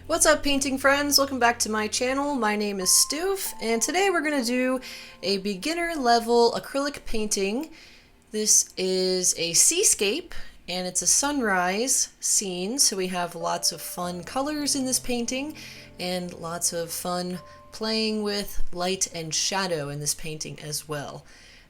What's up, painting friends? Welcome back to my channel. My name is Stoof, and today we're going to do a beginner level acrylic painting. This is a seascape, and it's a sunrise scene, so we have lots of fun colors in this painting, and lots of fun playing with light and shadow in this painting as well.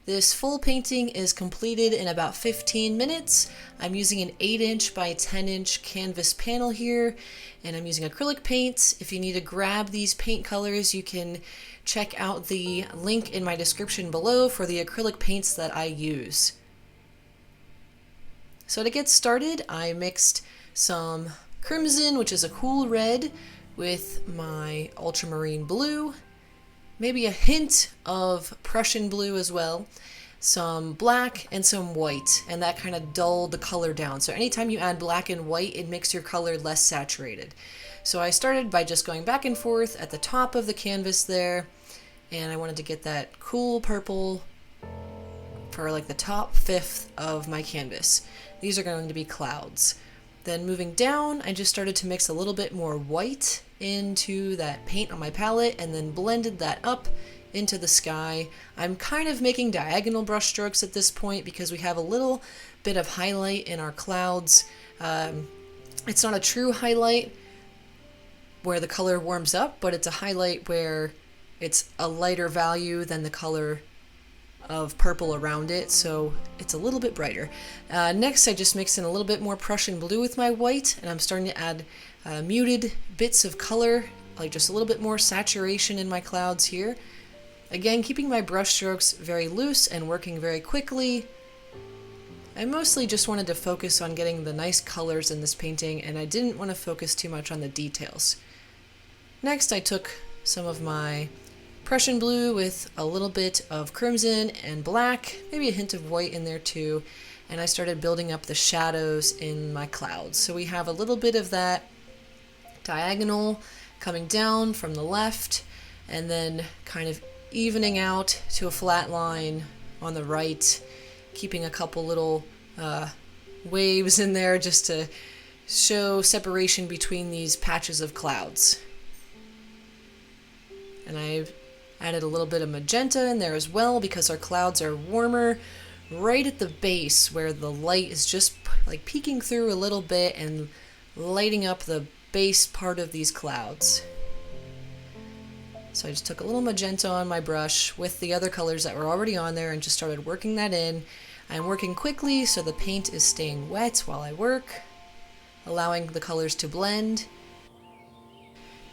This full painting is completed in about 15 minutes. I'm using an 8" by 10" canvas panel here, and I'm using acrylic paints. If you need to grab these paint colors, you can check out the link in my description below for the acrylic paints that I use. So to get started, I mixed some crimson, which is a cool red, with my ultramarine blue, maybe a hint of Prussian blue as well, some black and some white, and that kind of dulled the color down. So anytime you add black and white, it makes your color less saturated. So I started by just going back and forth at the top of the canvas there, and I wanted to get that cool purple for like the top fifth of my canvas. These are going to be clouds. Then moving down, I just started to mix a little bit more white into that paint on my palette and then blended that up into the sky. I'm kind of making diagonal brush strokes at this point because we have a little bit of highlight in our clouds. It's not a true highlight where the color warms up, but it's a highlight where it's a lighter value than the color of purple around it, so it's a little bit brighter. Next, I just mixed in a little bit more Prussian blue with my white, and I'm starting to add muted bits of color, like just a little bit more saturation in my clouds here. Again, keeping my brush strokes very loose and working very quickly. I mostly just wanted to focus on getting the nice colors in this painting, and I didn't want to focus too much on the details. Next, I took some of my Prussian blue with a little bit of crimson and black, maybe a hint of white in there too, and I started building up the shadows in my clouds. So we have a little bit of that diagonal coming down from the left, and then kind of evening out to a flat line on the right, keeping a couple little waves in there just to show separation between these patches of clouds. And I've added a little bit of magenta in there as well because our clouds are warmer right at the base where the light is just like peeking through a little bit and lighting up the base part of these clouds. So I just took a little magenta on my brush with the other colors that were already on there and just started working that in. I'm working quickly so the paint is staying wet while I work, allowing the colors to blend.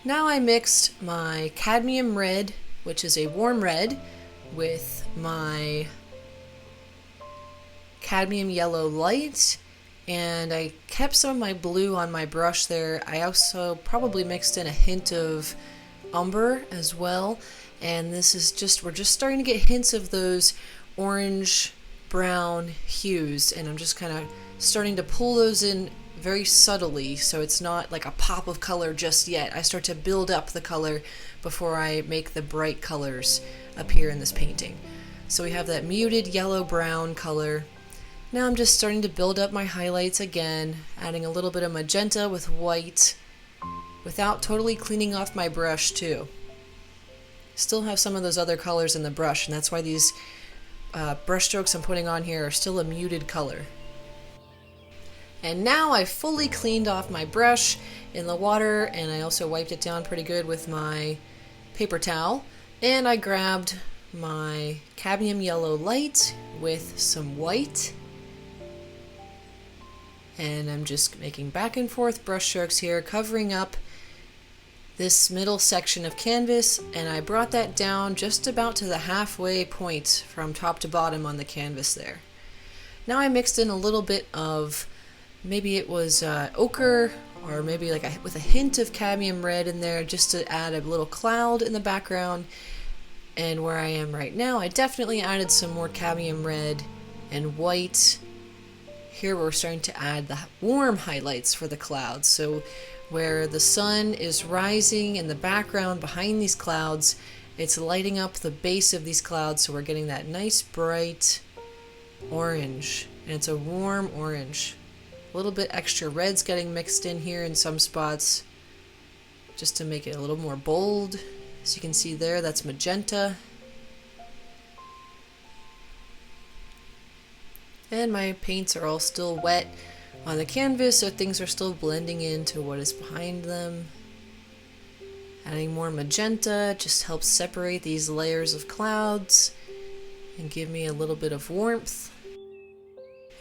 Now I mixed my cadmium red, which is a warm red, with my cadmium yellow light, and I kept some of my blue on my brush there. I also probably mixed in a hint of umber as well, and this is we're just starting to get hints of those orange brown hues, and I'm just kind of starting to pull those in very subtly, so it's not like a pop of color just yet. I start to build up the color before I make the bright colors appear in this painting. So we have that muted yellow-brown color. Now I'm just starting to build up my highlights again, adding a little bit of magenta with white, without totally cleaning off my brush too. Still have some of those other colors in the brush, and that's why these brush strokes I'm putting on here are still a muted color. And now I've fully cleaned off my brush in the water, and I also wiped it down pretty good with my paper towel. And I grabbed my cadmium yellow light with some white. And I'm just making back and forth brush strokes here, covering up this middle section of canvas, and I brought that down just about to the halfway point from top to bottom on the canvas there. Now I mixed in a little bit of, maybe it was ochre, or maybe like with a hint of cadmium red in there just to add a little cloud in the background. And where I am right now, I definitely added some more cadmium red and white. Here we're starting to add the warm highlights for the clouds. So where the sun is rising in the background behind these clouds, it's lighting up the base of these clouds, so we're getting that nice bright orange, and it's a warm orange. A little bit extra red's getting mixed in here in some spots. just to make it a little more bold. As you can see there, that's magenta. And my paints are all still wet on the canvas, so things are still blending into what is behind them. Adding more magenta just helps separate these layers of clouds and give me a little bit of warmth.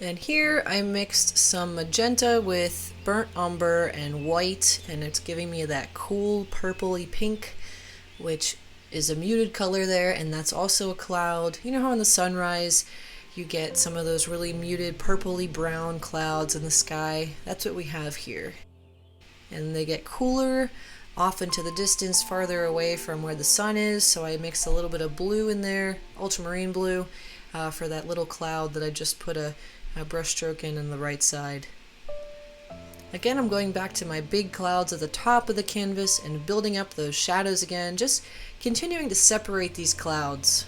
And here I mixed some magenta with burnt umber and white, and it's giving me that cool purpley pink, which is a muted color there, and that's also a cloud. You know how in the sunrise you get some of those really muted purpley brown clouds in the sky? That's what we have here. And they get cooler off into the distance, farther away from where the sun is, so I mixed a little bit of blue in there, ultramarine blue, for that little cloud that I just put a brush stroke in on the right side. Again, I'm going back to my big clouds at the top of the canvas and building up those shadows again, just continuing to separate these clouds.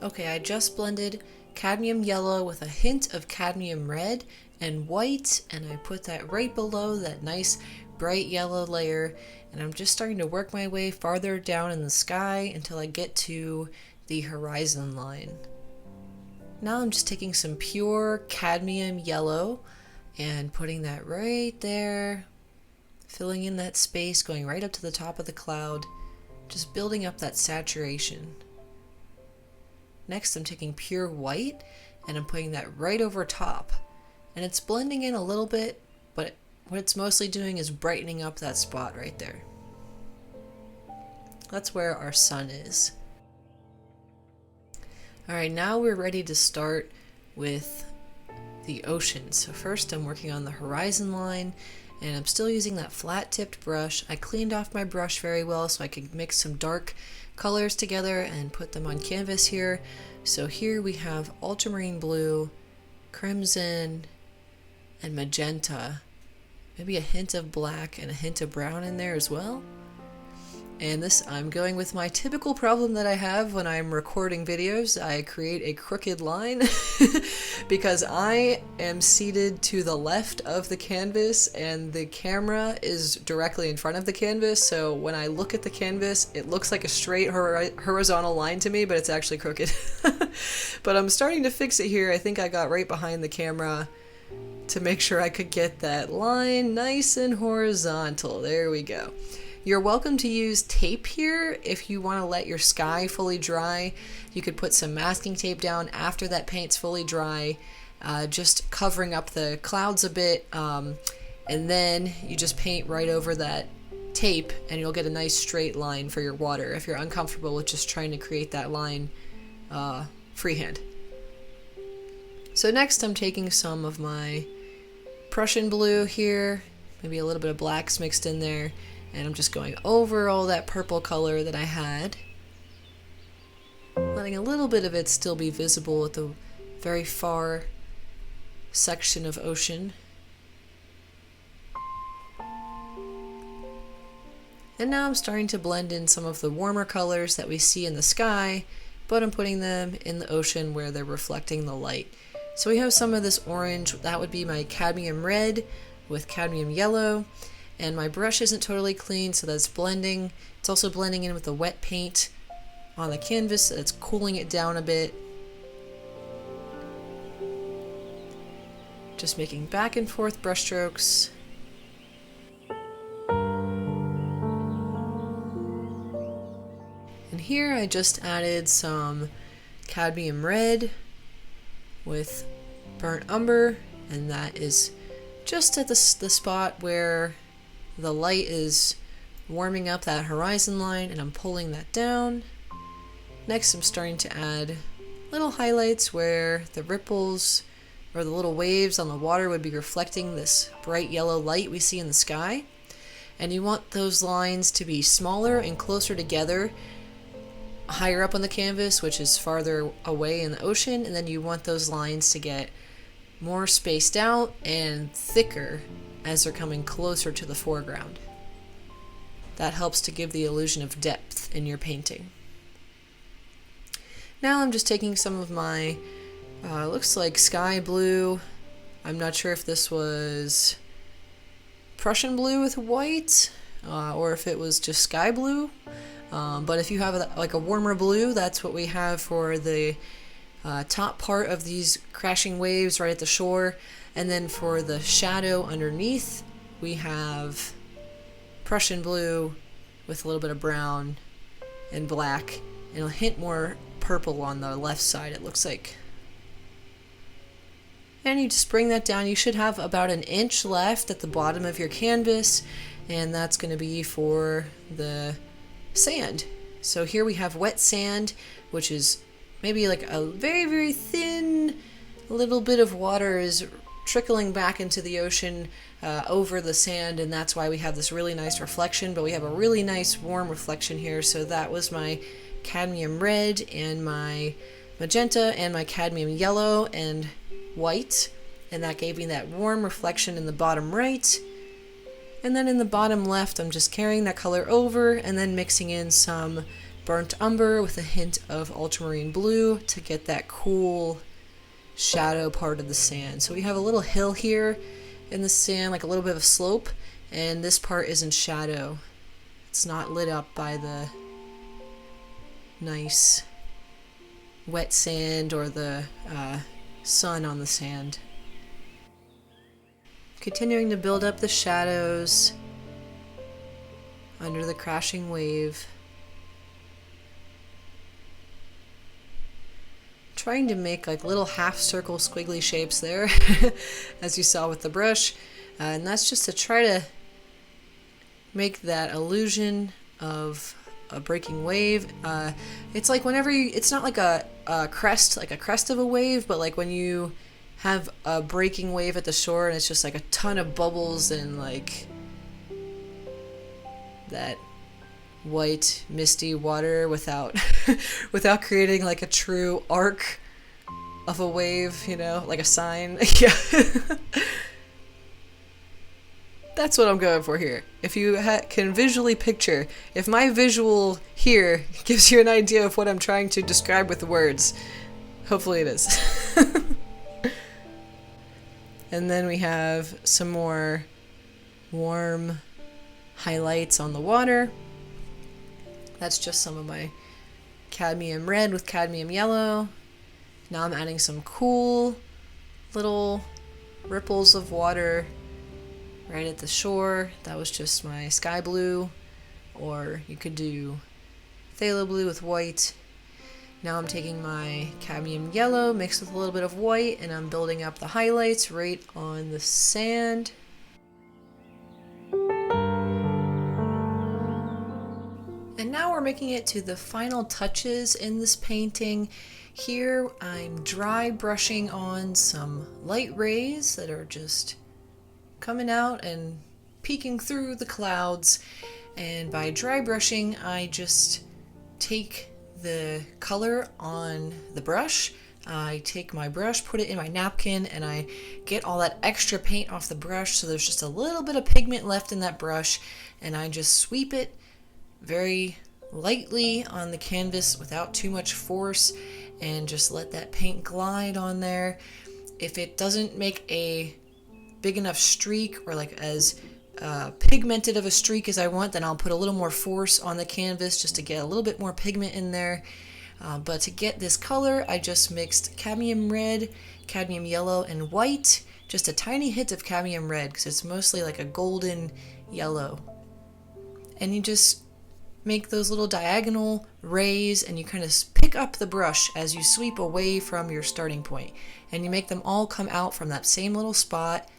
Okay, I just blended cadmium yellow with a hint of cadmium red and white, and I put that right below that nice bright yellow layer, and I'm just starting to work my way farther down in the sky until I get to the horizon line. Now I'm just taking some pure cadmium yellow and putting that right there, filling in that space, going right up to the top of the cloud, just building up that saturation. Next, I'm taking pure white and I'm putting that right over top. And it's blending in a little bit, but what it's mostly doing is brightening up that spot right there. That's where our sun is. Alright, now we're ready to start with the ocean. So first I'm working on the horizon line, and I'm still using that flat tipped brush. I cleaned off my brush very well so I could mix some dark colors together and put them on canvas here. So here we have ultramarine blue, crimson, and magenta. Maybe a hint of black and a hint of brown in there as well. And this, I'm going with my typical problem that I have when I'm recording videos. I create a crooked line because I am seated to the left of the canvas and the camera is directly in front of the canvas. So when I look at the canvas, it looks like a straight horizontal line to me, but it's actually crooked. But I'm starting to fix it here. I think I got right behind the camera to make sure I could get that line nice and horizontal. There we go. You're welcome to use tape here if you want to let your sky fully dry. You could put some masking tape down after that paint's fully dry, just covering up the clouds a bit, and then you just paint right over that tape and you'll get a nice straight line for your water if you're uncomfortable with just trying to create that line freehand. So next I'm taking some of my Prussian blue here, maybe a little bit of blacks mixed in there, and I'm just going over all that purple color that I had, letting a little bit of it still be visible at the very far section of ocean. And now I'm starting to blend in some of the warmer colors that we see in the sky, but I'm putting them in the ocean where they're reflecting the light. So we have some of this orange, that would be my cadmium red with cadmium yellow. And my brush isn't totally clean, so that's blending. It's also blending in with the wet paint on the canvas, so it's cooling it down a bit. Just making back and forth brush strokes. And here I just added some cadmium red with burnt umber, and that is just at the spot where the light is warming up that horizon line, and I'm pulling that down. Next I'm starting to add little highlights where the ripples or the little waves on the water would be reflecting this bright yellow light we see in the sky. And you want those lines to be smaller and closer together higher up on the canvas, which is farther away in the ocean, and then you want those lines to get more spaced out and thicker as they're coming closer to the foreground. That helps to give the illusion of depth in your painting. Now I'm just taking some of my, looks like sky blue, I'm not sure if this was Prussian blue with white, or if it was just sky blue. But if you have like a warmer blue, that's what we have for the top part of these crashing waves right at the shore. And then for the shadow underneath, we have Prussian blue with a little bit of brown and black, and a hint more purple on the left side, it looks like. And you just bring that down. You should have about an inch left at the bottom of your canvas, and that's going to be for the sand. So here we have wet sand, which is maybe like a very, very thin little bit of water is trickling back into the ocean over the sand, and that's why we have this really nice reflection. But we have a really nice warm reflection here. So that was my cadmium red and my magenta and my cadmium yellow and white, and that gave me that warm reflection in the bottom right. And then in the bottom left, I'm just carrying that color over and then mixing in some burnt umber with a hint of ultramarine blue to get that cool shadow part of the sand. So we have a little hill here in the sand, like a little bit of slope, and this part is in shadow. It's not lit up by the nice wet sand or the sun on the sand. Continuing to build up the shadows under the crashing wave. Trying to make like little half circle squiggly shapes there as you saw with the brush, and that's just to try to make that illusion of a breaking wave. It's like whenever it's not like a crest, like a crest of a wave, but like when you have a breaking wave at the shore and it's just like a ton of bubbles and like that white misty water without without creating like a true arc of a wave, you know, like a sign. Yeah. That's what I'm going for here. If you can visually picture, if my visual here gives you an idea of what I'm trying to describe with the words, hopefully it is. And then we have some more warm highlights on the water. That's just some of my cadmium red with cadmium yellow. Now I'm adding some cool little ripples of water right at the shore. That was just my sky blue, or you could do phthalo blue with white. Now I'm taking my cadmium yellow mixed with a little bit of white, and I'm building up the highlights right on the sand. And now we're making it to the final touches in this painting. Here I'm dry brushing on some light rays that are just coming out and peeking through the clouds. And by dry brushing, I just take the color on the brush. I take my brush, put it in my napkin, and I get all that extra paint off the brush, so there's just a little bit of pigment left in that brush, and I just sweep it very lightly on the canvas without too much force and just let that paint glide on there. If it doesn't make a big enough streak or like as pigmented of a streak as I want, then I'll put a little more force on the canvas just to get a little bit more pigment in there. But to get this color, I just mixed cadmium red, cadmium yellow, and white. Just a tiny hint of cadmium red because it's mostly like a golden yellow. And you just make those little diagonal rays, and you kind of pick up the brush as you sweep away from your starting point. And you make them all come out from that same little spot,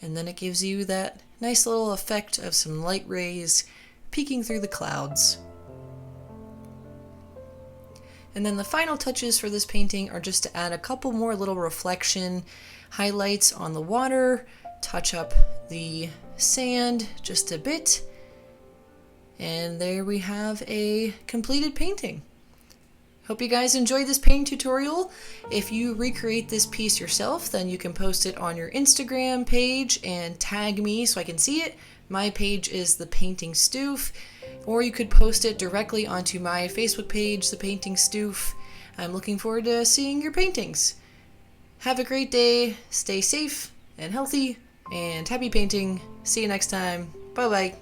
and then it gives you that nice little effect of some light rays peeking through the clouds. And then the final touches for this painting are just to add a couple more little reflection highlights on the water, touch up the sand just a bit, and there we have a completed painting. Hope you guys enjoyed this painting tutorial. If you recreate this piece yourself, then you can post it on your Instagram page and tag me so I can see it. My page is The Painting Stoof, or you could post it directly onto my Facebook page, The Painting Stoof. I'm looking forward to seeing your paintings. Have a great day, stay safe, and healthy, and happy painting. See you next time. Bye bye.